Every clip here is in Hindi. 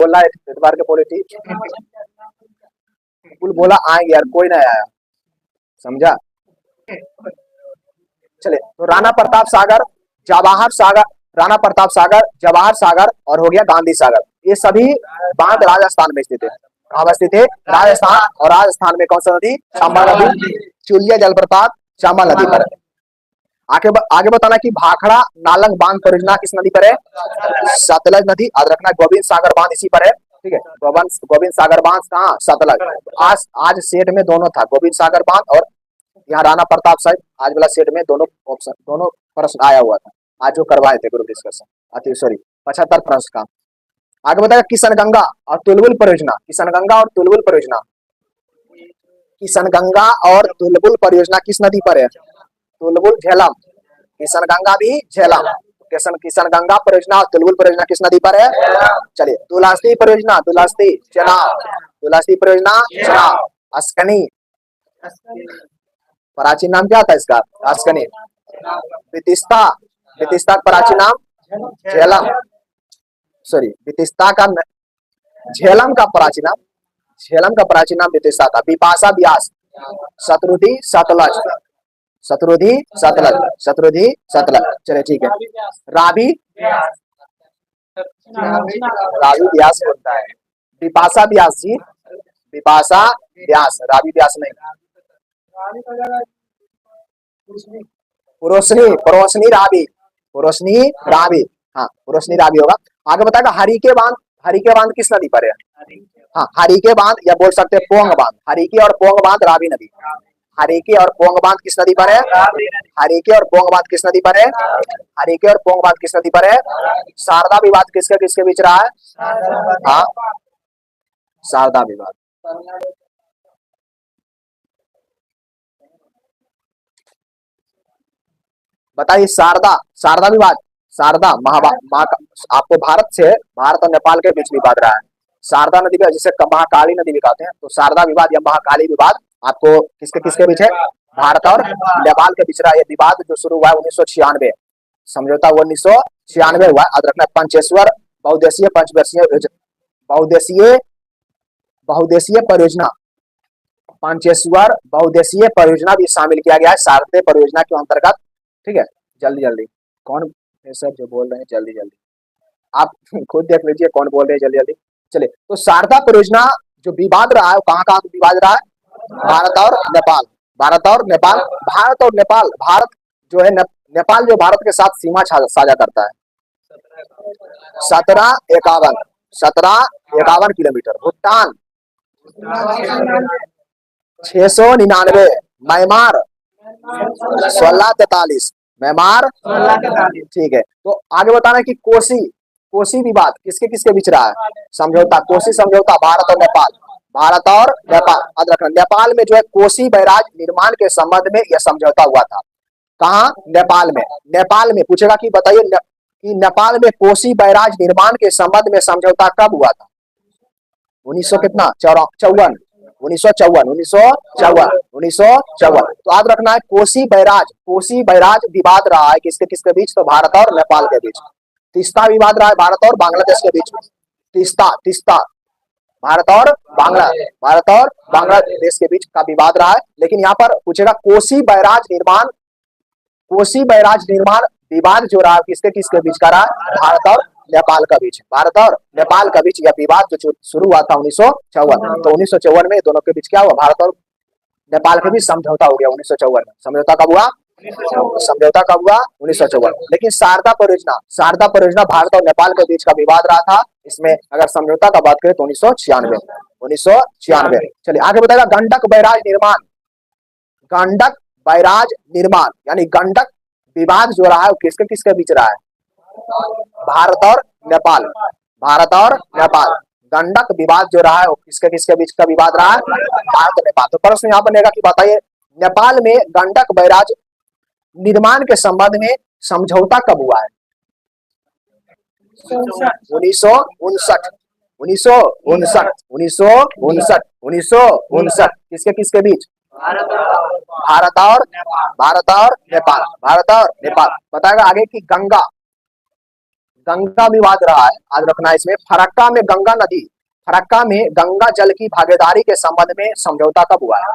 बोल रहा है इतवार के पॉलिटिक्स कुल बोला आएंगे यार, कोई ना आया, समझा। चले तो राणा प्रताप सागर, जवाहर सागर, राणा प्रताप सागर, जवाहर सागर और हो गया गांधी सागर, ये सभी बांध राजस्थान में स्थित है। कहाँ स्थित है? राजस्थान। और राजस्थान में कौन सा नदी? चंबा नदी। चुलिया जलप्रपात चंबा नदी पर है। आगे बताना कि भाखड़ा नालंग बांध परियोजना किस नदी पर है? सतलज नदी। याद रखना गोविंद सागर बांध इसी पर है, ठीक है। गोविंद सागर बांध कहाँ? सतलज। आज सेट में दोनों था, गोविंद सागर बांध और यहाँ राणा प्रताप साहब, आज वाला सेट में दोनों ऑप्शन, दोनों प्रश्न आया हुआ था आज जो करवाए थे ग्रुप डिस्कशन, अति सॉरी 75 प्रश्न का। आगे बताएगा किशनगंगा और तुलबुल परियोजना, किशनगंगा और तुलबुल परियोजना, किशनगंगा और तुलबुल परियोजना किस नदी पर है? तुलबुल झेलम। किशनगंगा भी झेलम। किशनगंगा परियोजना और तुलबुल परियोजना किस नदी पर है? चलिए दुलास्ती परियोजना, दुलास्ती चेनाब, दुलास्ती परियोजना चेनाब। अस्कनी, प्राचीन नाम क्या था इसका? अस्कनी। बितिस्ता, बितिस्ता प्राचीन नाम झेलम, सॉरी बितिस्ता का झेलम का प्राचीन नाम, झेलम का प्राचीन नाम बितिस्ता था। बिपाशा ब्यास, शत्रुधि सतलज, शत्रुधि सतलज, शत्रुधि सतलज। चलिए ठीक है। रावी, रावी व्यास बोलता है, बिपाशा व्यास जी, बिपाशा व्यास, रावी व्यास नहीं। पुरोशनी, पुरोशनी रावी, पुरोशनी रावी, हाँ पुरोशनी रावी होगा। आगे बताएगा हरिके बांध, हरिके बांध किस नदी पर है? हाँ हरिके बांध, या बोल सकते हैं पोंग बांध, हरिके और पोंग बांध रावी नदी। हरिके और पोंग बांध किस नदी पर है? हरिके और पोंग बांध किस नदी पर है? हरिके और पोंग बांध किस नदी पर है? शारदा विवाद किसके किसके बीच रहा है? हाँ शारदा विवाद। बताइए शारदा, शारदा विवाद, शारदा आपको भारत से, भारत और नेपाल के बीच विवाद रहा है। शारदा नदी का जिसे महाकाली नदी भी कहते हैं, तो शारदा विवाद या महाकाली विवाद आपको किसके किसके बीच है? भारत और नेपाल के बीच रहा है। विवाद जो शुरू हुआ है 1996, समझौता 1996 हुआ। याद रखना पंचेश्वर बहुदेशीय पंचवर्षीय बहुदेशीय बहुदेशीय परियोजना, पंचेश्वर बहुदेशीय परियोजना भी शामिल किया गया है शारदे परियोजना के अंतर्गत, ठीक है। जल्दी जल्दी कौन है सर जो बोल रहे हैं, जल्दी जल्दी आप खुद देख लीजिए कौन बोल रहे हैं, जल्दी जल्दी। चलिए तो शारदा परियोजना जो विवाद रहा है वो कहाँ कहाँ विवाद रहा है? भारत और नेपाल, भारत और नेपाल, भारत और नेपाल। भारत जो है नेपाल जो भारत के साथ सीमा साझा करता है 1751, 1751 किलोमीटर। भूटान 699, म्यांमार 1643, म्यांमार, ठीक है। तो आगे बताना कि कोसी, कोसी विवाद किसके किसके बीच रहा है? समझौता, कोसी समझौता भारत और नेपाल, भारत और नेपाल। याद रखना नेपाल में जो है कोसी बैराज निर्माण के संबंध में यह समझौता हुआ था। कहाँ? नेपाल में। नेपाल में पूछेगा कि बताइए कि नेपाल में कोसी बैराज निर्माण के संबंध में समझौता कब हुआ था? 1900 कितना? 54, 1954, 1954, 1954। तो याद रखना है कोसी बैराज, कोसी बैराज विवाद रहा है किसके किसके बीच? तो भारत और नेपाल के बीच। तीस्ता विवाद रहा है भारत और बांग्लादेश के बीच। तीस्ता, तीस्ता भारत और बांग्लादेश के बीच का विवाद रहा है। लेकिन यहाँ पर पूछेगा कोसी बैराज निर्माण, कोसी बैराज निर्माण विवाद जो रहा है किसके किसके बीच का रहा है? भारत और नेपाल का बीच, भारत और नेपाल का बीच यह विवाद जो शुरू हुआ था 1954। तो 1954 में दोनों के बीच क्या हुआ? भारत और नेपाल के बीच समझौता हो गया 1954 में। समझौता कब हुआ? समझौता कब हुआ? 1954। लेकिन शारदा परियोजना, शारदा परियोजना भारत और नेपाल के बीच का विवाद रहा था। इसमें अगर समझौता का बात करें तो 1996, 1996। चलिए आगे बताएगा गंडक बैराज निर्माण, गंडक बैराज निर्माण यानी गंडक विवाद जो रहा है वो किसके किसके बीच रहा है? भारत और नेपाल, भारत और नेपाल। गंडक विवाद जो रहा है वो किसके किसके बीच का विवाद रहा है? भारत और नेपाल। तो प्रश्न यहाँ बनेगा कि बताइए नेपाल में गंडक बैराज निर्माण के संबंध में समझौता कब हुआ है? 1959, 1959, 1959, 1959। किसके किसके बीच? भारत और नेपाल, भारत और नेपाल। बताएगा आगे कि गंगा, गंगा विवाद रहा है, याद रखना इसमें। फरक्का में गंगा नदी, फरक्का में गंगा जल की भागीदारी के संबंध में समझौता कब हुआ है?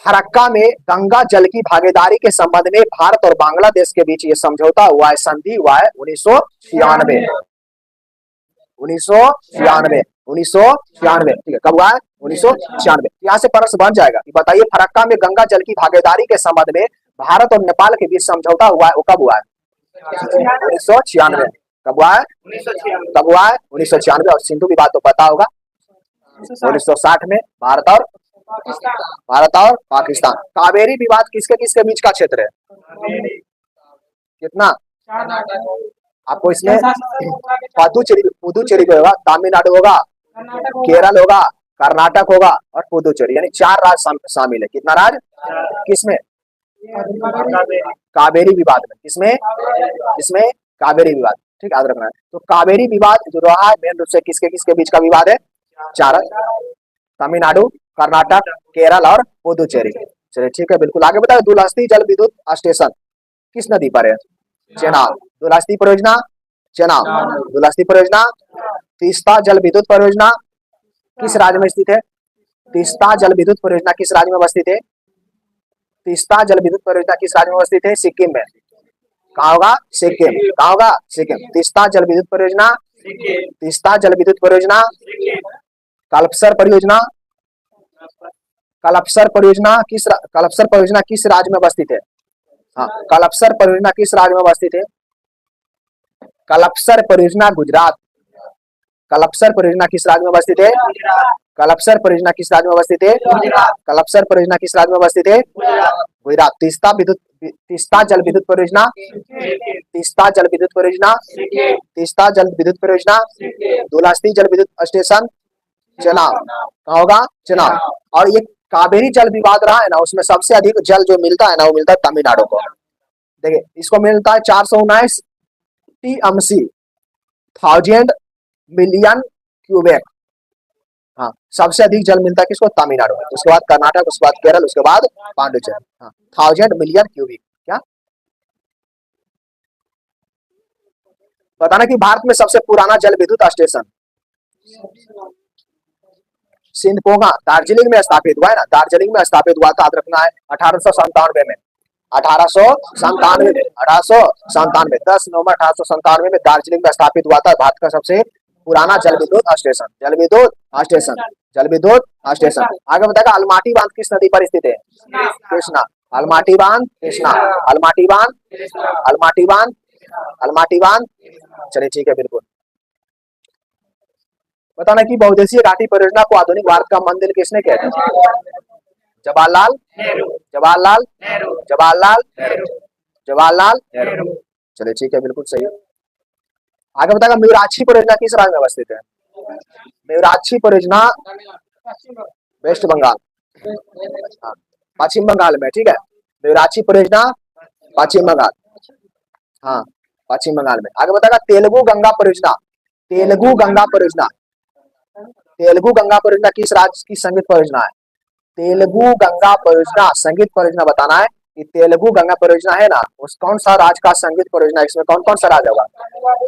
फरक्का में गंगा जल की भागीदारी के संबंध में भारत और बांग्लादेश के बीच ये समझौता हुआ है, संधि हुआ है 1996। 1996, 1996, ठीक है, कब हुआ है? 1996। यहाँ से प्रश्न बन जाएगा कि बताइए फरक्का में गंगा जल की भागीदारी के संबंध में भारत और नेपाल के बीच समझौता हुआ है, वो कब हुआ है? 1996। कब हुआ है? कब हुआ है? 1996। और सिंधु विवाद तो पता होगा, 1960 में भारत और पाकिस्तान। कावेरी विवाद किसके किसके बीच का क्षेत्र है? कितना? आपको इसमें पुदुचेरी होगा, तमिलनाडु होगा, केरल होगा, कर्नाटक होगा और पुदुचेरी, यानी 4 राज्य शामिल है। कितना राज्य? किसमें? कावेरी विवाद में। किसमें? इसमें कावेरी विवाद, ठीक, याद रखना है। तो कावेरी विवाद जो रहा है मेन रूप से किसके किसके बीच का विवाद है? 4, तमिलनाडु, कर्नाटक, केरल और पुदुचेरी। चलिए ठीक है, बिल्कुल। आगे बताओ, दुलहस्ती जल विद्युत स्टेशन किस नदी पर है? चेनाब। दुलहस्ती परियोजना चेनाब, दुलहस्ती परियोजना। तीस्ता जल विद्युत परियोजना किस राज्य में स्थित है? तीस्ता जल विद्युत परियोजना किस राज्य में अवस्थित है? तीस्ता जल विद्युत परियोजना किस राज्य में अवस्थित है? सिक्किम में। कहाँ होगा? सिक्किम। कहाँ होगा? सिक्किम। तीस्ता जल विद्युत परियोजना, तीस्ता जल विद्युत परियोजना। कल्पसर परियोजना, कल्पसर परियोजना किस राज्य में अवस्थित है? हाँ, कल्पसर परियोजना किस राज्य में अवस्थित है? कल्पसर परियोजना गुजरात। कल्पसर परियोजना किस राज्य में अवस्थित है? कल्पसर परियोजना किस राज्य में अवस्थित है? कल्पसर परियोजना किस राज्य में अवस्थित है? गुजरात। तीस्ता जल विद्युत परियोजना, तीस्ता जल विद्युत परियोजना, तीस्ता जल विद्युत परियोजना। दुलहस्ती जल विद्युत स्टेशन चेनाब। कहाँ होगा? चेनाब। और ये कावेरी जल विवाद रहा है ना, उसमें सबसे अधिक जल जो मिलता है ना, वो मिलता है तमिलनाडु को। देखिए, इसको मिलता है 419 टीएमसी, 1000 मिलियन क्यूबेक। हाँ, सबसे अधिक जल मिलता है किसको? तमिलनाडु। उसके बाद कर्नाटक, उसके बाद केरल, उसके बाद पांडिचेरी। हाँ, 1000 मिलियन क्यूबिक। क्या बताना कि भारत में सबसे पुराना जल विद्युत स्टेशन सिंधपोगा दार्जिलिंग में स्थापित हुआ है ना, दार्जिलिंग में स्थापित हुआ था, याद रखना है, 1897 में। 1897 में, 1897, 10 नवंबर 1897 में दार्जिलिंग में स्थापित हुआ था भारत का सबसे पुराना जल विद्युत स्टेशन। जल विद्युत स्टेशन, जल विद्युत स्टेशन। आगे बताएगा, अलमाटी बांध किस नदी पर स्थित है? कृष्णा। अलमाटी बांध कृष्णा, अलमाटी बांध, अलमाटी बांध, अलमाटी बांध। चलिए ठीक है, बिल्कुल। बताना कि बहुउद्देशीय घाटी परियोजना को आधुनिक भारत का मंदिर किसने कहते हैं? जवाहरलाल जवाहरलाल जवाहरलाल जवाहरलाल नेहरू। चलिए ठीक है, बिल्कुल सही है। आगे बताएगा, मेराक्षी परियोजना किस राज्य में अवस्थित है? मेराक्षी परियोजना वेस्ट बंगाल, हाँ, पश्चिम बंगाल में, ठीक है। मेराक्षी परियोजना पश्चिम बंगाल, हाँ, पश्चिम बंगाल में। आगे बताएगा, तेलुगु गंगा परियोजना, तेलुगु गंगा परियोजना, तेलुगु गंगा परियोजना किस राज्य की संगीत परियोजना है? तेलुगु गंगा परियोजना संगीत परियोजना बताना है कि तेलुगु गंगा परियोजना है ना, उस कौन सा राज्य का संगीत परियोजना? इसमें कौन कौन सा राज्य होगा?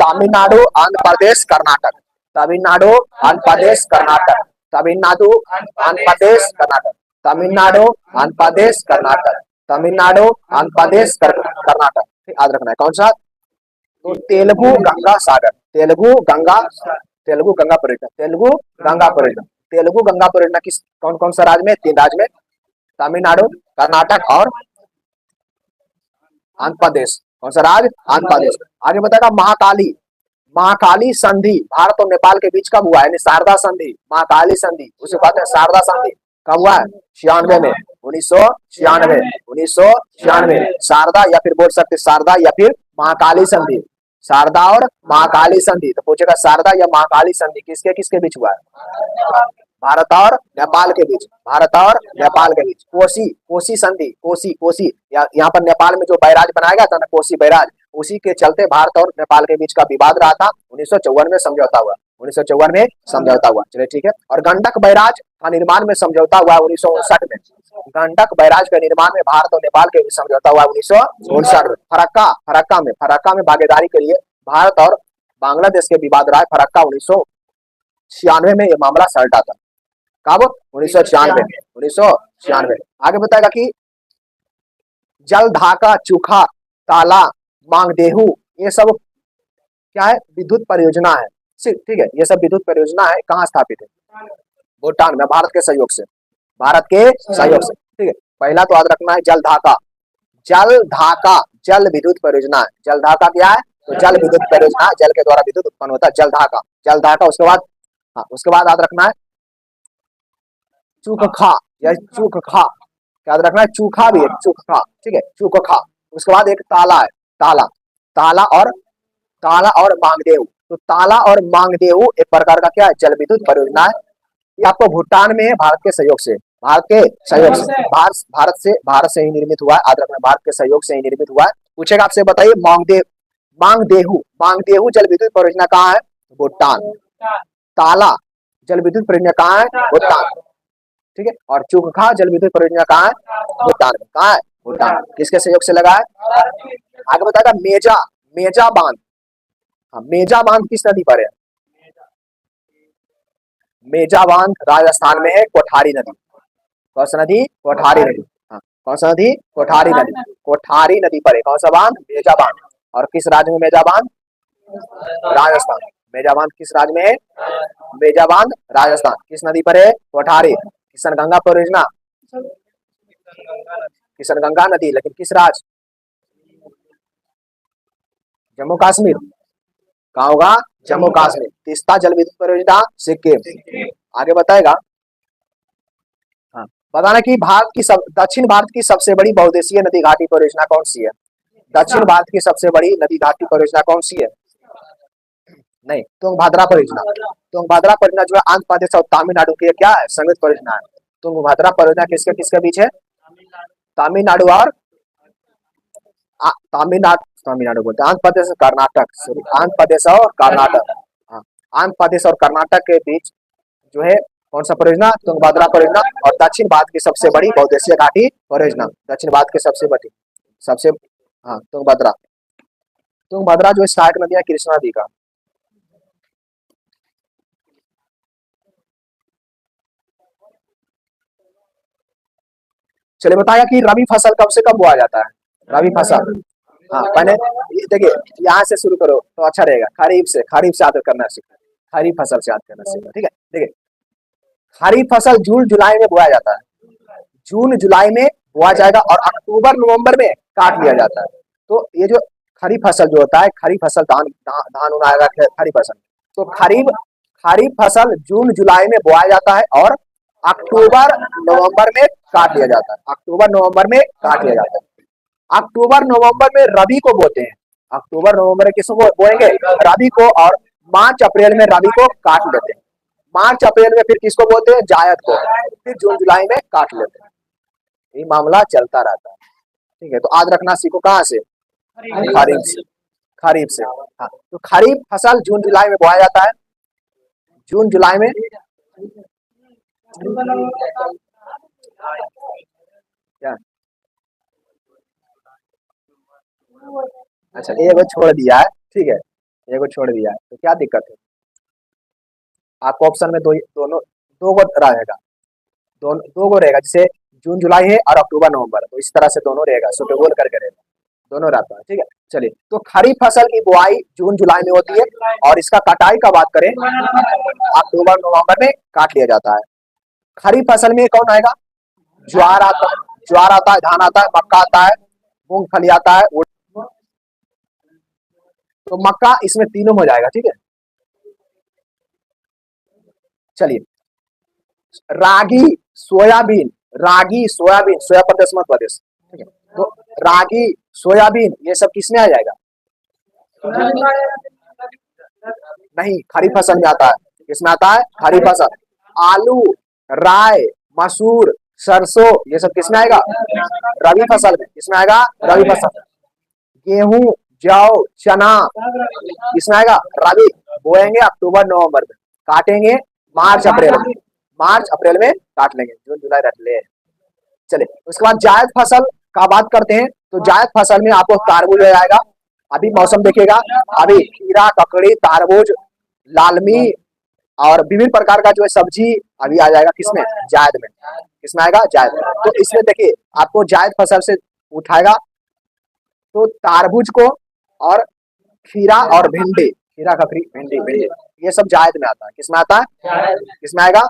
तमिलनाडु, आंध्र प्रदेश, कर्नाटक। तमिलनाडु, आंध्र प्रदेश, कर्नाटक। तमिलनाडु, आंध्र प्रदेश, कर्नाटक। तमिलनाडु, आंध्र प्रदेश, कर्नाटक। तमिलनाडु, आंध्र प्रदेश, कर्नाटक। याद रखना है कौन सा? तो तेलुगु गंगा सागर, तेलुगु गंगा, तेलुगु गंगा परियोजना, तेलुगु गंगा परियोजना। तेलुगु गंगा परियोजना किस कौन कौन सा राज्य में? 3 राज्य में, तमिलनाडु, कर्नाटक और आंध्र प्रदेश। कौन सा राज्य? आंध्र प्रदेश। आगे बताएगा, महाकाली, महाकाली संधि भारत और नेपाल के बीच कब हुआ है? शारदा संधि, महाकाली संधि, उसे कहते हैं शारदा संधि। कब हुआ है? 96 में, 1996, 1996। शारदा या फिर बोल सकते शारदा या फिर महाकाली संधि, शारदा और महाकाली संधि। तो पूछेगा शारदा या महाकाली संधि किसके किसके बीच हुआ है? भारत और नेपाल के बीच, भारत और नेपाल के बीच। कोसी, कोसी संधि, कोसी, कोसी, यहाँ पर नेपाल में जो बैराज बनाया गया था ना, कोसी बैराज, उसी के चलते भारत और नेपाल के बीच का विवाद रहा था। 1954 में समझौता हुआ, 1954 में समझौता हुआ। चलिए ठीक है। और गंडक बैराज का निर्माण में समझौता हुआ 1959 में। गंडक बैराज के निर्माण में भारत और नेपाल के बीच समझौता हुआ 1959 में। फरक्का, फरक्का में भागीदारी के लिए भारत और बांग्लादेश के विवाद रहा है फरक्का 1996 में ये मामला सलटा था। कब? 1996 आगे बताएगा कि जल धाका, चूखा, ताला, मांगदेहू ये सब क्या है? विद्युत परियोजना है। ठीक है, ये सब विद्युत परियोजना है। कहाँ स्थापित है? भूटान में, भारत के सहयोग से। भारत के सहयोग से, ठीक है। पहला तो याद रखना है जल धाका। जल धाका जल विद्युत परियोजना है। जल धाका क्या है? तो जल विद्युत परियोजना, जल के द्वारा विद्युत उत्पन्न होता है, जल धाका। जल धाका, उसके बाद हाँ, उसके बाद याद रखना है चूखा या चूखा, याद रखना है चूखा भी है, चूखा, ठीक है, चूखा। उसके बाद एक ताला है, ताला, ताला और मांगदेव। तो ताला और मांगदेव एक प्रकार का क्या है? जल विद्युत परियोजना है। ये आपको भूटान में है, भारत के सहयोग से। भारत के सहयोग से, भारत से ही निर्मित हुआ है। याद रखना, भारत के सहयोग से ही निर्मित हुआ है। पूछेगा आपसे, बताइए मांगदेहू जल विद्युत परियोजना कहाँ है? भूटान। ताला जल विद्युत परियोजना कहाँ है? भूटान, ठीक है। और चूखा जल विद्युत परियोजना कहाँ है? भूटान में। कहाँ है? भूटान। किसके सहयोग से लगा है? आगे बताएगा मेजा बांध। हाँ, मेजा बांध किस नदी पर है? मेजा बांध राजस्थान में है, कोठारी नदी। कौन सा नदी? कोठारी नदी। हाँ, कौन सा नदी? कोठारी नदी। कोठारी नदी पर है कौन सा बांध? मेजा बांध। और किस राज्य में मेजा बांध? राजस्थान। मेजा बांध किस राज्य में है? मेजा बांध राजस्थान। किस नदी पर है? कोठारी। किशन गंगा परियोजना, किशन गंगा नदी, लेकिन किस राज्य? जम्मू कश्मीर। कहाँ होगा? जम्मू कश्मीर। तीस्ता जल विद्युत परियोजना, सिक्किम। आगे बताएगा, हाँ, बताना कि दक्षिण भारत की सबसे बड़ी बहुउद्देशीय नदी घाटी परियोजना कौन सी है? दक्षिण भारत की सबसे बड़ी नदी घाटी परियोजना कौन सी है? नहीं, तुंगभद्रा परियोजना। तुंगभद्रा परियोजना जो है आंध्र प्रदेश और तमिलनाडु की क्या है? संयुक्त परियोजना है। तुंगभद्रा परियोजना किसके किसके बीच है? तमिलनाडु और तमिलनाडु बोलते हैं, आंध्र प्रदेश और कर्नाटक, आंध्र प्रदेश और कर्नाटक। हाँ, आंध्र प्रदेश और कर्नाटक के बीच जो है कौन सा परियोजना? तुंगभद्रा परियोजना। और दक्षिण भारत की सबसे बड़ी बहुउद्देशीय घाटी परियोजना, दक्षिण भारत की सबसे हाँ, तुंगभद्रा जो सहायक नदी है कृष्णा नदी का। चलिए बताया कि रबी फसल कब से कब बोया जाता है? रबी फसल, हाँ, पहले देखिए यहाँ से शुरू करो तो अच्छा रहेगा। खरीफ से याद करना सीखो, खरीफ फसल से याद करना सीखो, ठीक है। देखिए खरीफ फसल जून जुलाई में बोया जाता है। जून जुलाई में बोया जाएगा और अक्टूबर नवंबर में काट लिया जाता है। तो ये जो खरीफ फसल जो होता है, खरीफ फसल धान उगाएगा खरीफ फसल। तो खरीफ फसल जून जुलाई में बोया जाता है और अक्टूबर नवंबर में काट लिया जाता है। अक्टूबर नवंबर में काट लिया जाता है। अक्टूबर नवंबर में रबी को बोते हैं। अक्टूबर नवंबर में किसको बोएंगे? रबी को। और मार्च अप्रैल में रबी को काट लेते हैं। मार्च अप्रैल में फिर किसको बोलते हैं? जायद को। फिर जून जुलाई में काट लेते हैं। ये मामला चलता रहता है, ठीक है। तो आज रखना सीखो कहाँ से? खरीफ से। हाँ, तो खरीफ फसल जून जुलाई में बोया जाता है। जून जुलाई में क्या? अच्छा, एक छोड़ दिया है, ठीक है, एक छोड़ दिया है, तो क्या दिक्कत है? आपको ऑप्शन में दो गो रहेगा, दो गो रहेगा, जैसे जून जुलाई है और अक्टूबर नवंबर, तो इस तरह से दोनों रहेगा, सुटेबल करके रहेगा, दोनों रहता है, ठीक है। चलिए, तो खरीफ फसल की बुआई जून जुलाई में होती है और इसका कटाई का बात करें अक्टूबर नवंबर में काट लिया जाता है। खरीफ फसल में कौन आएगा? ज्वार आता है, धान आता है, मक्का आता है, मूंगफली आता है, तो मक्का इसमें तीनों हो जाएगा, ठीक है। चलिए, रागी सोयाबीन, सोया प्रदेश मध्य प्रदेश, ठीक है। तो रागी सोयाबीन ये सब किसमें आ जाएगा? नहीं, खरीफ फसल में आता है। किसमें आता है? खरीफ फसल। आलू, राय, मसूर, सरसों ये सब किसमें आएगा? रबी फसल में। किसमें आएगा? रबी फसल। गेहूं, जौ, चना किसमें आएगा? रबी। बोएंगे अक्टूबर नवंबर में, काटेंगे मार्च अप्रैल में काट लेंगे, जून जुलाई रख ले। चले, उसके बाद जायद फसल का बात करते हैं। तो जायद फसल में आपको तारबुल हो जाएगा, अभी मौसम देखिएगा, अभी खीरा, ककड़ी, तारबूज, लालमी और विभिन्न प्रकार का जो है सब्जी अभी आ जाएगा किसमें, जायद में। किसमें आएगा, जायद में। तो इसमें देखिए आपको जायद फसल से उठाएगा तो तारबूज को और खीरा और भिंडी, खीरा, ककड़ी, भिंडी, भिंडी, ये सब जायद में आता है। किसमें आता है, किसमें आएगा,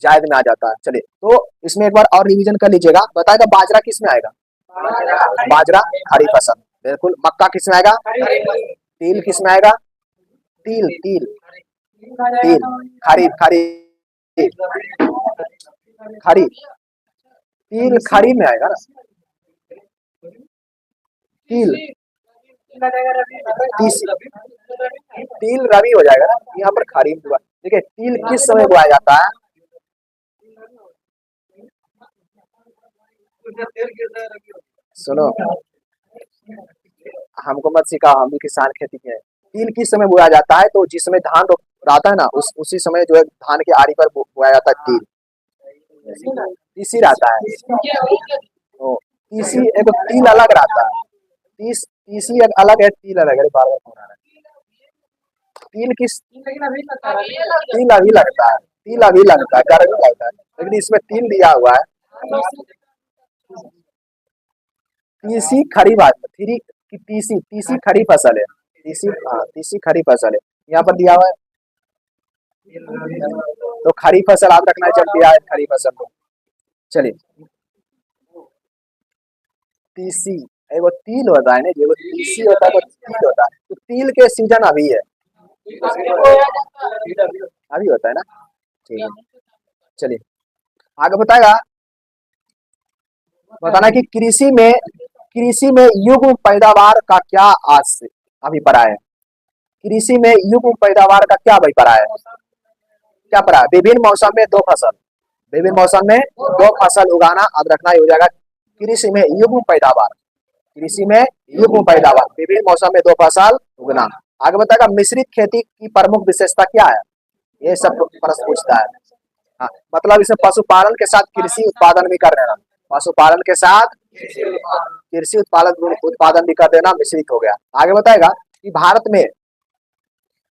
जायद में आ जाता है। चलिए तो इसमें एक बार और रिवीजन कर लीजिएगा। बताएगा बाजरा किसमें आएगा, बाजरा खरीफ फसल, बिल्कुल। मक्का किसमें आएगा, तिल किसमें आएगा, तिल, तिल, तिल, खरीफ, खरीफ, खरीफ, तिल खरीफ में आएगा ना, तिल, तिल रबी हो जाएगा ना, यहाँ पर खरीफ हुआ। देखिए तिल किस समय बोया जाता है, सुनो हमको मत सिखा, हम भी किसान खेती के हैं। तिल किस समय बोया जाता है, तो जिस समय धान रहता है ना उसी समय जो है धान के आरी पर बोया जाता है तिल। तीसी रहता है, तो तीसी एक तिल अलग रहता है, तीसी एक अलग है, तिल अलग है। बार बार कौन आ रहा है, तिल किस, तिल अभी लगता है, तिल अभी लगता है, गर्मी लगता है, लेकिन इसमें तिल दिया हुआ है। तीसी खड़ी बात, थ्री की तीसी, तीसी खड़ी फसल है, तीसी, हाँ तीसी खड़ी फसल है, यहाँ पर दिया हुआ है। तो खड़ी फसल आप रखना है जब दिया है खड़ी फसल को। चलिए तीसी एगो तिल होता है ना, एगो तीसी होता है, एगो तिल होता है। तो तिल के सीजन अभी है, अभी होता है ना, ठीक है। चलिए आगे बताएगा, बताना कि कृषि में युग्म पैदावार का क्या अभिप्राय है। कृषि में युग्म पैदावार का क्या अभिप्राय है, क्या पढ़ा है, विभिन्न मौसम में दो फसल, विभिन्न मौसम में दो फसल उगाना, अब रखना ही हो जाएगा। कृषि में युग्म पैदावार, कृषि में युग्म पैदावार, विभिन्न मौसम में दो फसल उगना। आगे बताएगा मिश्रित खेती की प्रमुख विशेषता क्या है, ये सब प्रश्न पूछता है। हाँ, मतलब इसमें पशुपालन के साथ कृषि उत्पादन भी कर देना, पशुपालन के साथ कृषि उत्पादन भी कर देना, मिश्रित हो गया। आगे बताएगा कि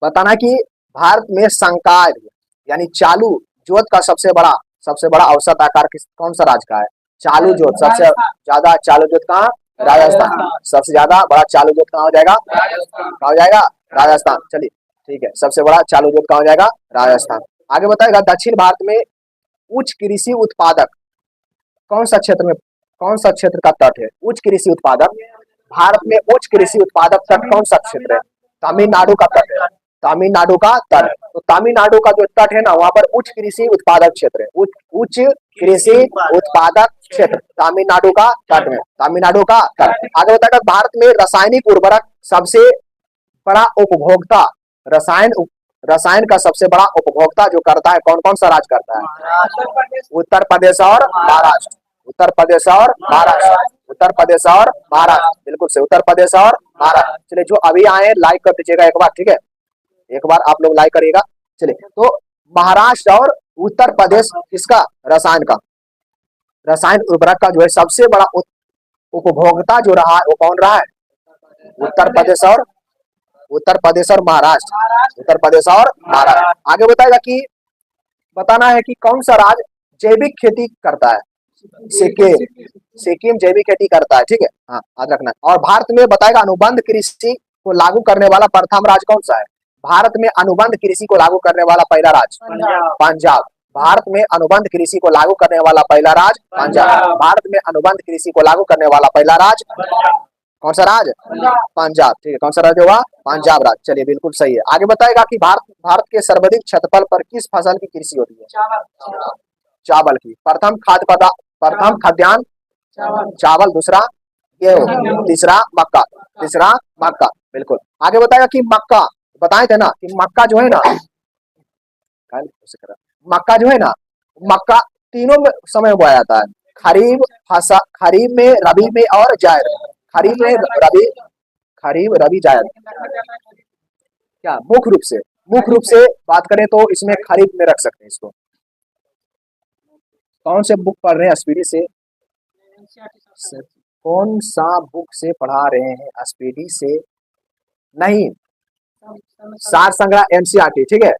बताना कि भारत में संकाय यानी चालू जोत का सबसे बड़ा औसत आकार कौन सा राज्य का है, चालू जोत सबसे ज्यादा चालू जोत कहाँ, राजस्थान। सबसे ज्यादा बड़ा चालू जोत कहाँ हो जाएगा, कहाँ हो जाएगा, राजस्थान। चलिए ठीक है, सबसे बड़ा चालू जोत कहाँ हो जाएगा, राजस्थान। आगे बताएगा दक्षिण भारत में उच्च कृषि उत्पादक कौन सा क्षेत्र का तट है, उच्च कृषि उत्पादक भारत में उच्च कृषि उत्पादक तट कौन सा क्षेत्र है, तमिलनाडु का तट है, तमिलनाडु का तट। तो तमिलनाडु का जो तट है ना वहां पर उच्च कृषि उत्पादक क्षेत्र है, उच्च कृषि उत्पादक क्षेत्र तमिलनाडु का तट में, तमिलनाडु का तट। आगे बताएगा भारत में रासायनिक उर्वरक सबसे बड़ा उपभोक्ता, रसायन का सबसे बड़ा उपभोक्ता जो करता है कौन कौन सा राज्य करता है, उत्तर प्रदेश और महाराष्ट्र, उत्तर प्रदेश और महाराष्ट्र, उत्तर प्रदेश और महाराष्ट्र, बिल्कुल से उत्तर प्रदेश और महाराष्ट्र। चलिए जो अभी आए लाइक कर दीजिएगा एक बार, ठीक है, एक बार आप लोग लाइक करिएगा। चलिए तो महाराष्ट्र और उत्तर प्रदेश इसका रसायन उर्वरक का जो है सबसे बड़ा उपभोक्ता जो रहा है वो कौन रहा है, उत्तर प्रदेश और महाराष्ट्र, उत्तर प्रदेश और महाराष्ट्र। आगे बताएगा कि बताना है कि कौन सा राज्य जैविक खेती करता है, सिक्किम जैविक खेती करता है, ठीक है, हाँ याद रखना। और भारत में बताएगा अनुबंध कृषि को लागू करने वाला प्रथम राज्य कौन सा है, भारत में अनुबंध कृषि को लागू करने वाला पहला राज्य पंजाब, भारत में अनुबंध कृषि को लागू करने वाला पहला राज्य पंजाब, भारत में अनुबंध कृषि को लागू करने वाला पहला राज्य कौन सा राज्य, पंजाब, ठीक है, कौन सा राज्य हुआ, पंजाब राज्य। चलिए बिल्कुल सही है। आगे बताएगा कि भारत के सर्वाधिक क्षेत्रफल पर किस फसल की कृषि होती है, चावल की। प्रथम खाद्यान्न चावल, दूसरा गेहूं, तीसरा मक्का, बिल्कुल। आगे बताएगा कि मक्का, बताए थे ना कि मक्का जो है ना, मक्का जो है ना, मक्का तीनों में समय बोया जाता है, खरीफ में, रबी में और जायद में, खरीफ में, रबी जायद। क्या मुख्य रूप से बात करें तो इसमें खरीफ में रख सकते हैं इसको। कौन से बुक पढ़ रहे हैं स्पीडी से, कौन सा बुक से पढ़ा रहे हैं, स्पीडी से नहीं, सार संग्रह एनसीईआरटी, ठीक है,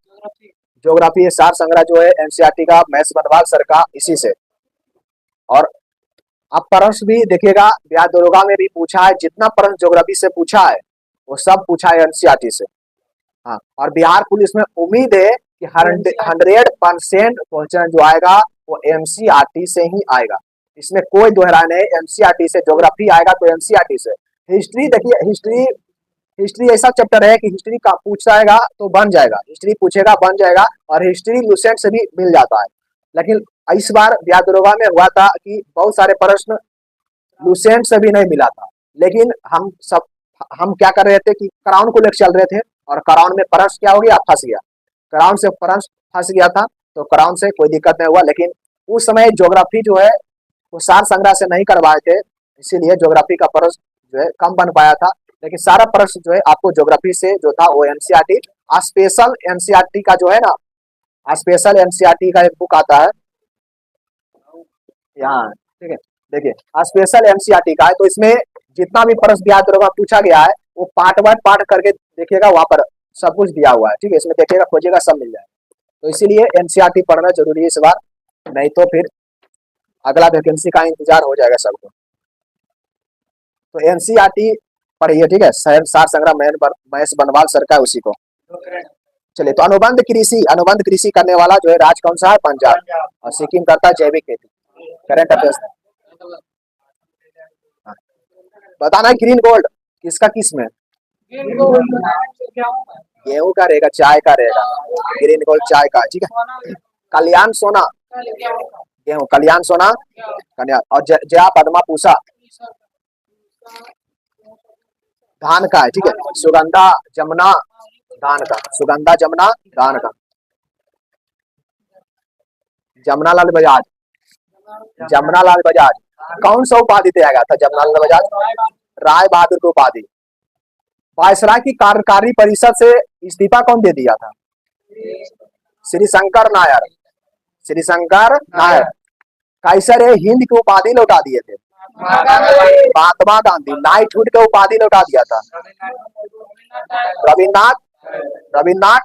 ज्योग्राफी सार संग्रह जो है एनसीईआरटी का, महेश बनवाल सर का, इसी से। और अब प्रश्न भी देखिएगा, बिहार दरोगा में भी पूछा है, जितना प्रश्न ज्योग्राफी से पूछा है वो सब पूछा है एनसीईआरटी से। हाँ, और बिहार पुलिस में उम्मीद है कि 100% क्वेश्चन जो आएगा वो एनसीईआरटी से ही आएगा, इसमें कोई दोहराय नहीं, एनसीईआरटी से। ज्योग्राफी आएगा तो एनसीईआरटी से। हिस्ट्री देखिए, हिस्ट्री ऐसा चैप्टर है कि हिस्ट्री का पूछ जाएगा तो बन जाएगा, हिस्ट्री पूछेगा बन जाएगा, और हिस्ट्री लुसेंट से भी मिल जाता है। लेकिन इस बार बिहार दरोगा में हुआ था कि बहुत सारे प्रश्न लुसेंट से भी नहीं मिला था, लेकिन हम क्या कर रहे थे कि क्राउन को लेकर चल रहे थे, और क्राउन में प्रश्न क्या हो गया, फंस गया, क्राउन से प्रश्न फंस गया था, तो क्राउन से कोई दिक्कत नहीं हुआ। लेकिन उस समय ज्योग्राफी जो है वो सार संग्रह से नहीं करवाए थे, इसीलिए ज्योग्राफी का प्रश्न जो है कम बन पाया था। लेकिन सारा प्रश्न जो है आपको ज्योग्राफी से जो था वो एनसीईआरटी, स्पेशल एनसीईआरटी का जो है ना, स्पेशल एनसीईआरटी का एक बुक आता है यहाँ, ठीक है, देखिए स्पेशल एनसीईआरटी का है, तो इसमें जितना भी प्रश्न बिहार दरोगा पूछा गया है वो पार्ट वाइज पार्ट करके देखिएगा, वहां पर सब कुछ दिया हुआ है, ठीक है, इसमें देखिएगा खोजिएगा सब मिल जाएगा। तो इसीलिए एनसीईआरटी पढ़ना जरूरी है इस बार, नहीं तो फिर अगला वैकेंसी का इंतजार हो जाएगा सबको। तो एनसीईआरटी पढ़िए, ठीक है, सार संग्रह महेश बनवाल सर का, उसी को। चलिए, तो अनुबंध कृषि करने वाला जो है राज्य कौन सा है, पंजाब, और सिक्किम करता है जैविक खेती। करंट अफेयर्स बताना है, ग्रीन गोल्ड किसका किस में, गेहूं का रहेगा, चाय का रहेगा, ग्रीन गोल्ड चाय का, ठीक है। कल्याण सोना गेहूं, कल्याण सोना कन्या, और जया पद्मा पूषा धान का है, ठीक है। सुगंधा जमुना धान का, सुगंधा जमुना धान का। जमुनालाल बजाज, जमुनालाल बजाज कौन सा उपाधि दिया गया था जमुनालाल बजाज, राय बहादुर को उपाधि। वायसराय की कार्यकारी परिषद से इस्तीफा कौन दे दिया था, श्री शंकर नायर, श्री शंकर नायर। कैसर हिंद की उपाधि लौटा दिए थे, महात्मा गांधी, नाइटहुड की उपाधि लौटा दिया था रविन्द्रनाथ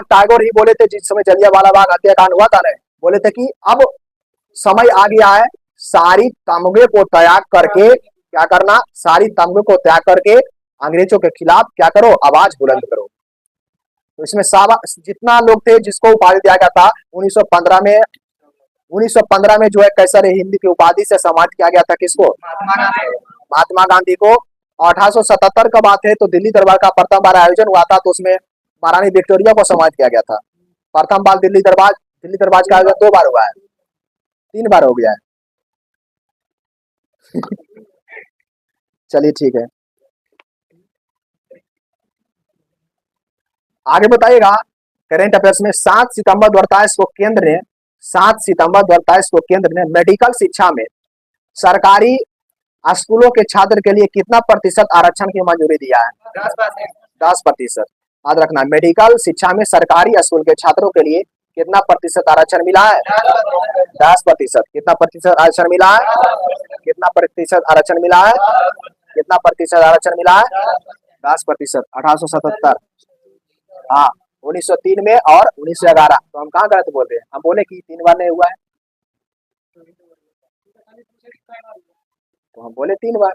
टैगोर ही बोले थे, जिस समय जलियांवाला बाग हत्याकांड हुआ था ना, बोले थे कि अब समय आ गया है, सारी तमगे को त्याग करके क्या करना, सारी तमगे को त्याग करके अंग्रेजों के खिलाफ क्या करो, आवाज बुलंद करो। तो इसमें जितना लोग थे जिसको उपाधि दिया गया था 1915 में जो है कैसर हिंद की उपाधि से सम्मानित किया गया था, किसको, महात्मा गांधी को। 1877 का बात है तो दिल्ली दरबार का प्रथम बार आयोजन हुआ था, तो उसमें महारानी विक्टोरिया को सम्मानित किया गया था। प्रथम बार दिल्ली दरबार का आयोजन 2 बार हुआ है, 3 बार हो गया है। चलिए ठीक है, आगे बताइएगा। करंट अफेयर्स में 7 सितंबर 2023 को केंद्र ने मेडिकल शिक्षा में सरकारी स्कूलों के छात्र के लिए कितना प्रतिशत आरक्षण की मंजूरी दिया है, 10%। याद रखना, मेडिकल शिक्षा में सरकारी स्कूल के छात्रों के लिए कितना प्रतिशत आरक्षण मिला है, 10%। कितना प्रतिशत आरक्षण मिला है, कितना प्रतिशत आरक्षण मिला है, कितना प्रतिशत आरक्षण मिला है, 10%। 1877, हाँ 1903 में और 1911। तो हम कहाँ गलत बोल रहे हैं, हम बोले कि 3 बार नहीं हुआ है, तो हम बोले 3 बार।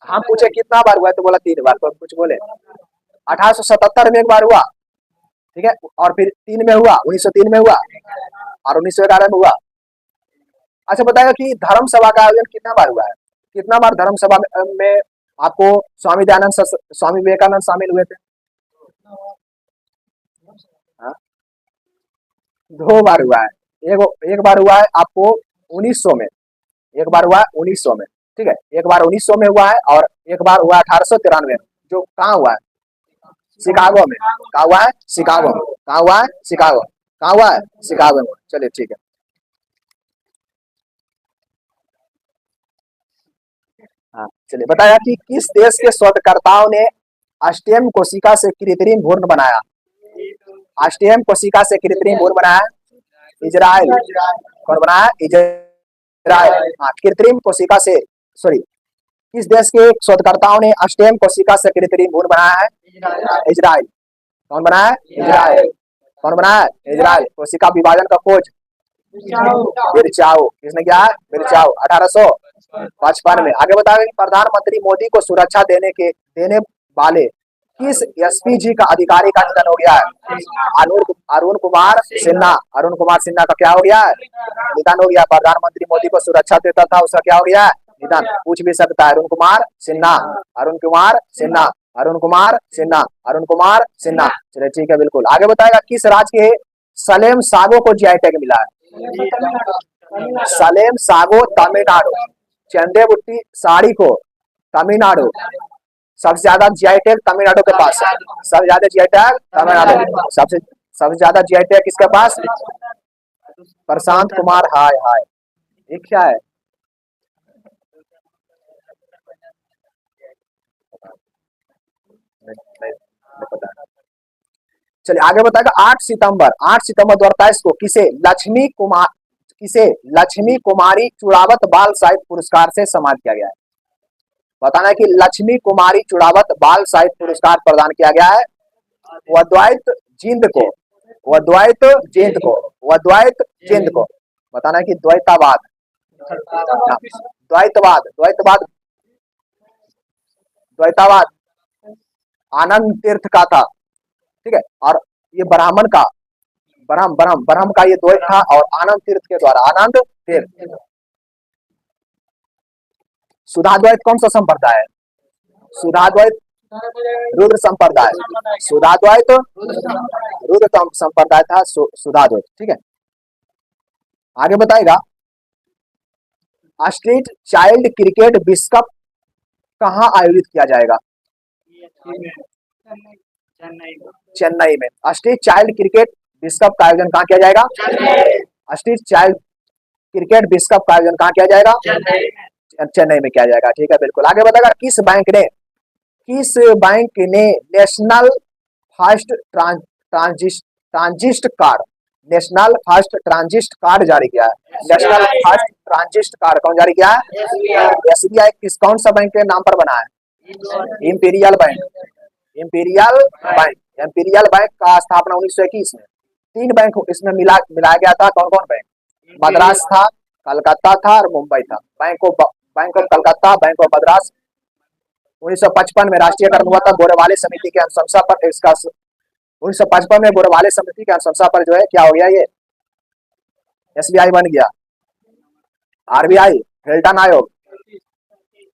हम पूछे कितना बार हुआ है तो बोला 3 बार, तो हम कुछ बोले। 1877 में 1 बार हुआ, ठीक है, और फिर 3 में हुआ, 1903 में हुआ, और 1911 में हुआ। अच्छा बताएगा कि धर्म सभा का आयोजन कितना बार हुआ है, कितना बार धर्म सभा में आपको स्वामी विवेकानंद शामिल हुए थे, 2 बार हुआ है। एक बार हुआ है आपको 1900 में, एक बार हुआ है 1900 में, ठीक है, एक बार 1900 में हुआ है, और एक बार हुआ 1893 में, जो कहाँ हुआ है, शिकागो में। कहाँ हुआ है, शिकागो। कहाँ हुआ है, शिकागो। कहाँ हुआ है, शिकागो में। चलिए ठीक है, हाँ चलिए बताया कि किस देश के शोधकर्ताओं ने स्टेम कोशिका से कृत्रिम भ्रूण बनाया, स्टेम कोशिका से कृत्रिम भ्रूण बनाया, इजराइल। कौन बनाया? इजराइल। हाँ, कृत्रिम कोशिका से, सॉरी, किस देश के शोधकर्ताओं ने स्टेम कोशिका से कृत्रिम भ्रूण बनाया है? इजराइल। कौन बनाया है? इजराइल। कौन बनाया है? इजराइल। कोशिका विभाजन का खोज बिरचाओ। किसने किया है? बिरचाओ, 1855 में। आगे बताया कि प्रधानमंत्री मोदी को सुरक्षा देने वाले किस एसपीजी का अधिकारी का निधन हो गया है? अरुण कुमार सिन्हा। अरुण कुमार सिन्हा का क्या हो गया है? निधन हो गया। प्रधानमंत्री मोदी को सुरक्षा देता था, उसका क्या हो गया है? निधन। पूछ भी सकता है। अरुण कुमार सिन्हा, अरुण कुमार सिन्हा, अरुण कुमार सिन्हा, अरुण कुमार सिन्हा। चलिए ठीक है, बिल्कुल। आगे बताएगा किस राज्य के सलेम सागो को जीआई टैग मिला है? सलेम सागो तमिलनाडु। चंदेबुट्टी साड़ी को तमिलनाडु, सबसे ज्यादा जीआई टैग तमिलनाडु के पास है। सबसे ज्यादा जीआई टैग तमिलनाडु। सबसे ज्यादा जीआई टैग किसके पास? प्रशांत कुमार। हाय हाय, ये क्या है? नहीं पता। चलिए आगे बताएगा 8 सितंबर 2023 को किसे लक्ष्मी कुमारी चुड़ावत बाल साहित्य पुरस्कार से सम्मानित किया गया है? बताना है कि लक्ष्मी कुमारी चुड़ावत बाल साहित्य पुरस्कार प्रदान किया गया है वद्वाइत जिंद को। वद्वाइत जिंद को। वद्वाइत जिंद को। बताना है कि द्वैतावाद, द्वैतवाद, द्वैतवाद, द्वैतावाद आनंद तीर्थ का था। ठीक है, और ये ब्राह्मण का ब्रह्म का ये द्वैत था, और आनंद तीर्थ के द्वारा, आनंद तीर्थ। सुधाद्वैत कौन सा संप्रदाय है? सुधाद्वैत रुद्र संप्रदाय। सुधाद्वैत रुद्र संप्रदाय था सुधाद्वैत। ठीक है, आगे बताएगा स्ट्रीट चाइल्ड क्रिकेट विश्व कप कहाँ आयोजित किया जाएगा? चेन्नई में। स्ट्रीट चाइल्ड क्रिकेट विश्व कप का आयोजन कहाँ किया जाएगा? स्ट्रीट चाइल्ड क्रिकेट विश्व कप का आयोजन कहाँ किया जाएगा? चेन्नई में किया जाएगा। ठीक है, बिल्कुल। आगे बताएगा किस बैंक ने national first transit card, national first transit card जारी किया है? नेशनल फर्स्ट ट्रांजिस्ट कार्ड कौन जारी किया है? एसबीआई कौन सा बैंक के नाम पर बना है? Imperial bank. Imperial bank. Imperial bank का स्थापना 1921 में। 3 बैंक इसमें मिलाया गया था। कौन कौन बैंक? मद्रास था, कलकत्ता था और मुंबई था। Bank of Calcutta, bank of Madras. 1955 में राष्ट्रीयकरण हुआ था गोरेवाले समिति की अनुशंसा पर। इसका 1955 में गोरेवाले समिति की अनुशंसा पर जो है क्या हो गया, ये एसबीआई बन गया। आरबीआई हिल्टन आयोग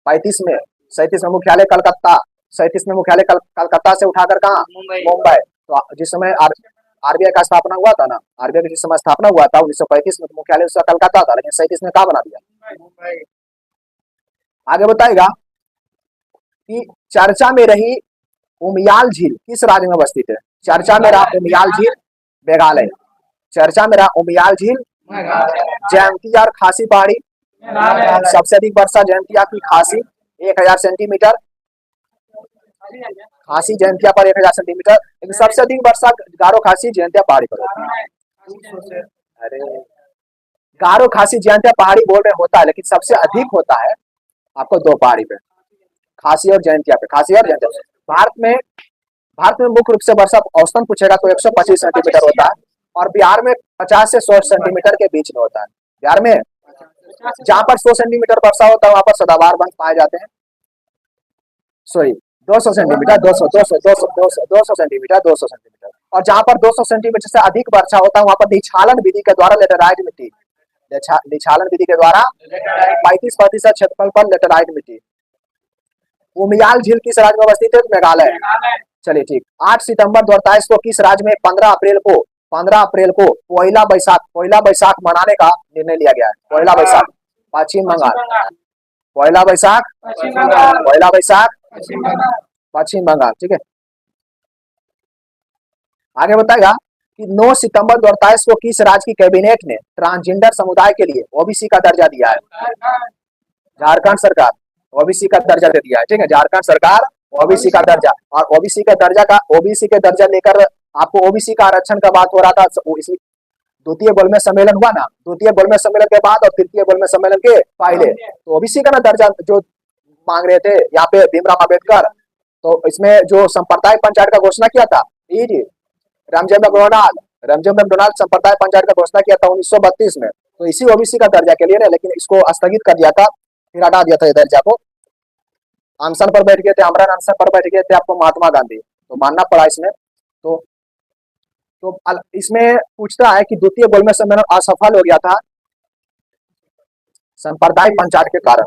35 में, 37 में मुख्यालय कलकत्ता, 37 में मुख्यालय कलकत्ता से उठाकर कहाँ? मुंबई। तो जिस समय आरबीआई का स्थापना हुआ था ना, आरबीआई का जिस समय स्थापना हुआ था 1935 में, तो मुख्यालय उसका कलकत्ता था, लेकिन 37 में कहाँ बना दिया? आगे बताएगा कि चर्चा में रही उमियाल झील किस राज्य में अवस्थित है? चर्चा में रहा उमियाल झील मेघालय। चर्चा में रहा उमियाल झील जयंतिया और खासी पहाड़ी। सबसे अधिक वर्षा जयंतिया की खासी 1000 सेंटीमीटर, खासी जयंतिया पर 1000 सेंटीमीटर। लेकिन सबसे अधिक वर्षा गारो खासी जयंतिया पहाड़ी पर होती है। अरे गारो खासी जयंतिया पहाड़ी बोर्ड में होता है, लेकिन सबसे अधिक होता है आपको 2 पहाड़ी पे, खासी और जयंतिया पे। खासी और जयंतिया। भारत में मुख्य रूप से वर्षा औसतन पूछेगा तो 125 सेंटीमीटर होता है, और बिहार में 50 से 100 सेंटीमीटर के बीच में होता है। बिहार में जहां पर 100 सेंटीमीटर वर्षा होता है वहां पर सदाबहार वन पाए जाते हैं। Sorry, 200 centimetre, 200 centimetre. और जहां पर 200 सेंटीमीटर से अधिक वर्षा होता है वहां पर निछालन विधि के द्वारा लेटेराइट मिट्टी, निछालन विधि के द्वारा 35% क्षेत्रफल पर लेटेराइट मिट्टी। उमियाल झील किस राज्य में अवस्थित है? मेघालय। चलिए ठीक। 8 सितंबर 2023 को किस राज्य में 15 अप्रैल को पहला बैसाख मनाने का निर्णय लिया गया है? पहला बैसाख पश्चिम बंगाल। पहला बैसाख पश्चिम बंगाल। ठीक है, आगे बताएगा कि 9 सितंबर 2023 को किस राज्य की कैबिनेट ने ट्रांसजेंडर समुदाय के लिए ओबीसी का दर्जा दिया है? झारखंड सरकार ओबीसी का दर्जा दे दिया है। ठीक है, झारखंड सरकार ओबीसी का दर्जा। और ओबीसी के दर्जा लेकर आपको ओबीसी का आरक्षण का बात हो रहा था, इसी द्वितीय गोलमेज सम्मेलन हुआ ना, द्वितीय गोलमेज सम्मेलन के बाद और तृतीय गोलमेज सम्मेलन के पहले, तो ओबीसी का ना दर्जा जो मांग रहे थे यहाँ पे भीमराव अम्बेडकर। तो इसमें जो सांप्रदायिक पंचायत का घोषणा किया था, जी रामजी मैकडोनाल्ड सांप्रदायिक पंचायत का घोषणा किया था 1932 में, तो इसी ओबीसी का दर्जा के लिए ना, लेकिन इसको स्थगित कर दिया था, फिर हटा दिया था ये दर्जा को। अनशन पर बैठ गए थे, आमरण अनशन पर बैठ गए थे आपको महात्मा गांधी, तो मानना पड़ा इसमें। तो इसमें पूछता है कि द्वितीय गोलमेज सम्मेलन असफल हो गया था सांप्रदायिक पंचायत के कारण,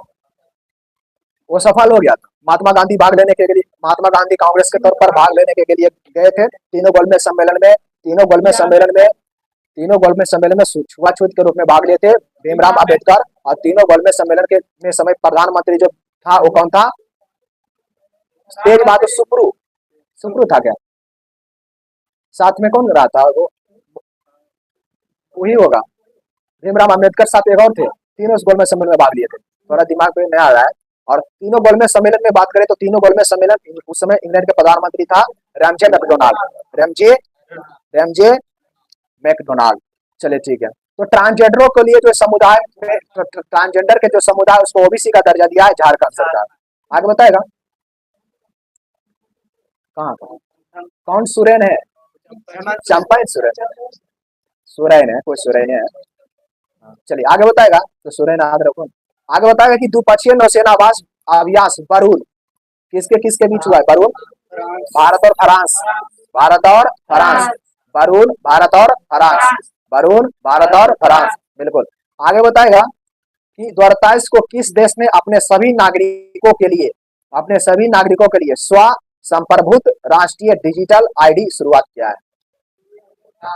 वो सफल हो गया था। महात्मा गांधी भाग लेने के लिए, महात्मा गांधी कांग्रेस के तौर पर भाग लेने के लिए गए थे तीनों गोलमेज सम्मेलन में, तीनों गोलमेज सम्मेलन में छुआछूत के रूप में भाग लिए थे भीमराव अम्बेडकर, और तीनों गोलमेज सम्मेलन के में समय प्रधानमंत्री जो था वो कौन था? तेज बहादुर सुप्रू था क्या? साथ में कौन रहा था? वो वही होगा, भीमराव अम्बेडकर साथ एक और थे, तीनों इस गोलमेज सम्मेलन में भाग लिए थे। थोड़ा दिमाग में नया आ रहा है। और तीनों गोलमेज सम्मेलन में बात करें तो तीनों गोलमेज सम्मेलन, उस समय इंग्लैंड के प्रधानमंत्री था रैमजे मैकडोनाल्ड। चलिए ठीक है। तो ट्रांसजेंडरों के लिए जो समुदाय, ट्रांसजेंडर के जो समुदाय, उसको ओबीसी का दर्जा दिया है झारखंड सरकार। आगे बताएगा कहाँ कौन सुरेन है? चंपाइन सुरेन है, कोई सुरेन है। चलिए आगे बताएगा, तो सुरेन याद रखो। आगे बताएगा कि द्विपक्षीय नौसेना अभ्यास बरून किसके बीच हुआ है? बरून भारत और फ्रांस, बरून भारत और फ्रांस, बिल्कुल। आगे बताएगा कि 2023 को किस देश ने अपने सभी नागरिकों के लिए स्व संप्रभुत राष्ट्रीय डिजिटल आईडी शुरुआत किया है?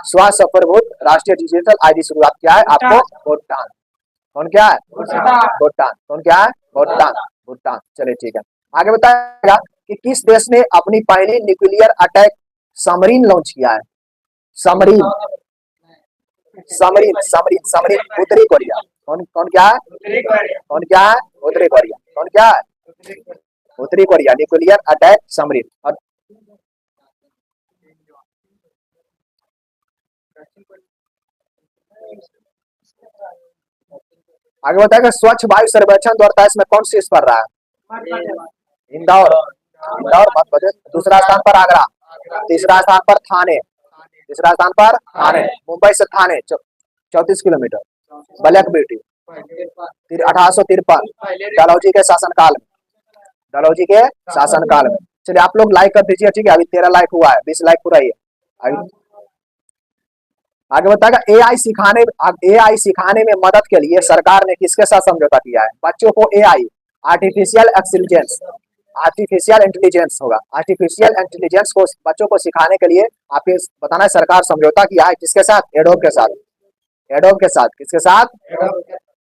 स्व संप्रभुत राष्ट्रीय डिजिटल आईडी शुरुआत किया है आपको? भूटान। कौन क्या है? भूटान। कौन क्या है? भूटान। चलिए ठीक है। आगे बताएगा कि किस देश ने अपनी पहली न्यूक्लियर अटैक सबमरीन लॉन्च किया है? सबमरीन उत्तरी कोरिया। कौन क्या है? उत्तरी कोरिया। कौन क्या है? उत्तरी कोरिया, न्यूक्लियर अटैक सबमरीन। और आगे बताएगा स्वच्छ वायु सर्वेक्षण 2023 में कौन सी पर रहा है? इंदौर मत बजे। दूसरा स्थान पर आगरा, तीसरा स्थान पर थाने, मुंबई से थाने 34 किलोमीटर, ब्लैक ब्यूटी 1853 डलहौजी के शासनकाल में। चलिए आप लोग लाइक कर दीजिए, ठीक है। अभी 13 लाइक हुआ है, 20 लाइक पूरा ही है। आगे बताएगा एआई सिखाने में मदद के लिए सरकार ने किसके साथ समझौता किया है? बच्चों को एआई, आर्टिफिशियल इंटेलिजेंस होगा, आर्टिफिशियल इंटेलिजेंस को बच्चों को सिखाने के लिए आपको बताना है सरकार समझौता किया है किसके साथ? एडोब के साथ। किसके साथ?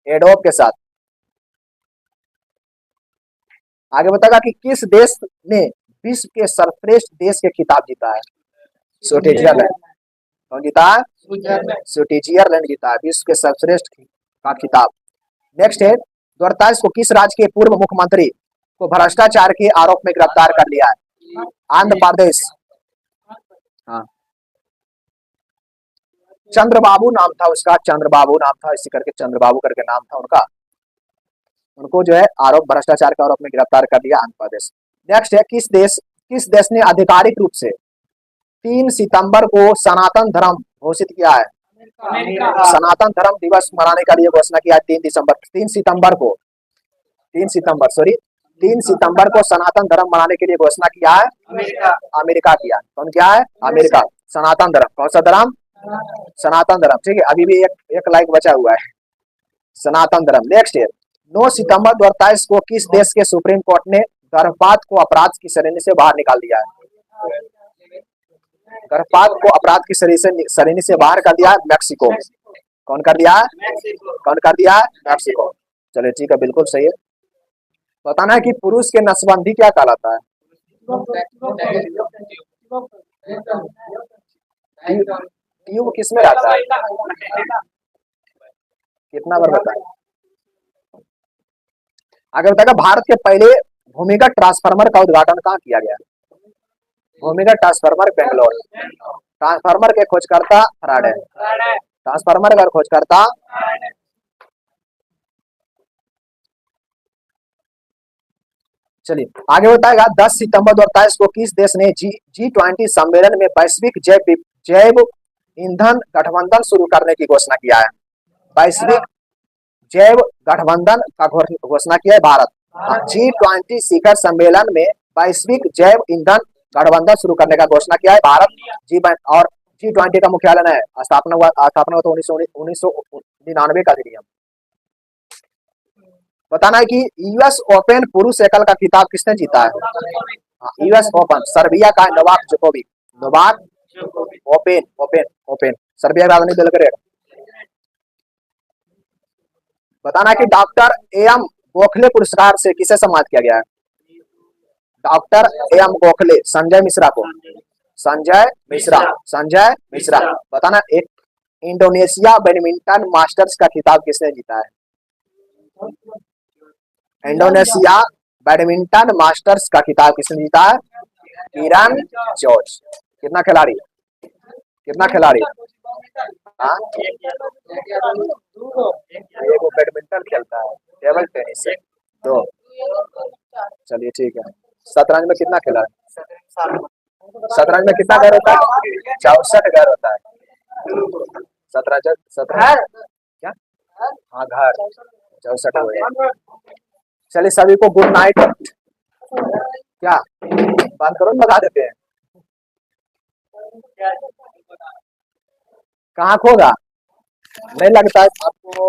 एडोब के साथ। आगे बताएगा कि किस देश ने विश्व के सर्वश्रेष्ठ देश के खिताब जीता है? स्विट्जरलैंड। कौन जीता है? स्विट्जरलैंड जीता है विश्व के सर्वश्रेष्ठ का खिताब। नेक्स्ट है 2023 को किस राज्य के पूर्व मुख्यमंत्री को भ्रष्टाचार के आरोप में गिरफ्तार कर लिया है? आंध्र प्रदेश। हाँ, चंद्रबाबू नाम था उसका, इसी करके चंद्रबाबू करके नाम था उनका। उनको जो है आरोप, भ्रष्टाचार के आरोप में गिरफ्तार कर लिया आंध्र प्रदेश। नेक्स्ट है किस देश ने आधिकारिक रूप से 3 सितंबर को सनातन धर्म घोषित किया है? सनातन धर्म दिवस मनाने का लिए घोषणा किया है 3 सितंबर को सनातन धर्म मनाने के लिए घोषणा किया है अमेरिका किया। कौन क्या है? अमेरिका। सनातन धर्म, कौन सा धर्म? सनातन धर्म, ठीक है। अभी भी एक लाइक बचा हुआ है, सनातन धर्म। नेक्स्ट है 9 सितंबर 2023 को किस देश के सुप्रीम कोर्ट ने गर्भपात को अपराध की श्रेणी से बाहर निकाल दिया है? गर्भपात को अपराध की श्रेणी से बाहर कर दिया है मैक्सिको। कौन कर दिया है? मैक्सिको। चलिए ठीक है, बिल्कुल सही है। बताना है कि पुरुष के नसबंदी क्या कहलाता है? ट्यूब किस में रहता है? कितना बार बताएं? आगे बताएगा भारत के पहले भूमिगत ट्रांसफार्मर का उद्घाटन कहाँ किया गया? भूमिगत ट्रांसफार्मर बेंगलोर। ट्रांसफार्मर के खोजकर्ता फराडे। ट्रांसफार्मर का खोजकर्ता। चलिए आगे बताएगा 10 सितंबर 2023 को किस देश ने G20 सम्मेलन में वैश्विक जैव ईंधन गठबंधन शुरू करने की घोषणा किया है? वैश्विक जैव गठबंधन का घोषणा किया है भारत। G20 शिखर सम्मेलन में वैश्विक जैव ईंधन गठबंधन शुरू करने का घोषणा किया है भारत। और G20 का मुख्यालय है, स्थापना हुआ तो 1999 का अधिनियम। बताना है कि यूएस ओपन पुरुष एकल का खिताब किसने जीता है? यूएस ओपन सर्बिया का Novak Djokovic. Novak open open open Serbia का राजधानी बेलग्रेड। बताना है कि डॉक्टर एम गोखले पुरस्कार से किसे सम्मानित किया गया है? डॉक्टर एम गोखले संजय मिश्रा को। संजय मिश्रा। बताना एक इंडोनेशिया बैडमिंटन मास्टर्स का खिताब किसने जीता है? इंडोनेशिया बैडमिंटन मास्टर्स का खिताब किसने जीता है? किरण जॉर्ज। कितना खिलाड़ी? वो बैडमिंटन खेलता है, टेबल टेनिस से 2। चलिए ठीक है। शतरंज में कितना खिला है? शतरंज में कितना घर होता है? 64 घर होता है। 17 क्या? हाँ घर 64 हुए। चलिए सभी को गुड नाइट। क्या बात करो, लगा देते हैं। कहाँ खोगा? नहीं लगता है आपको।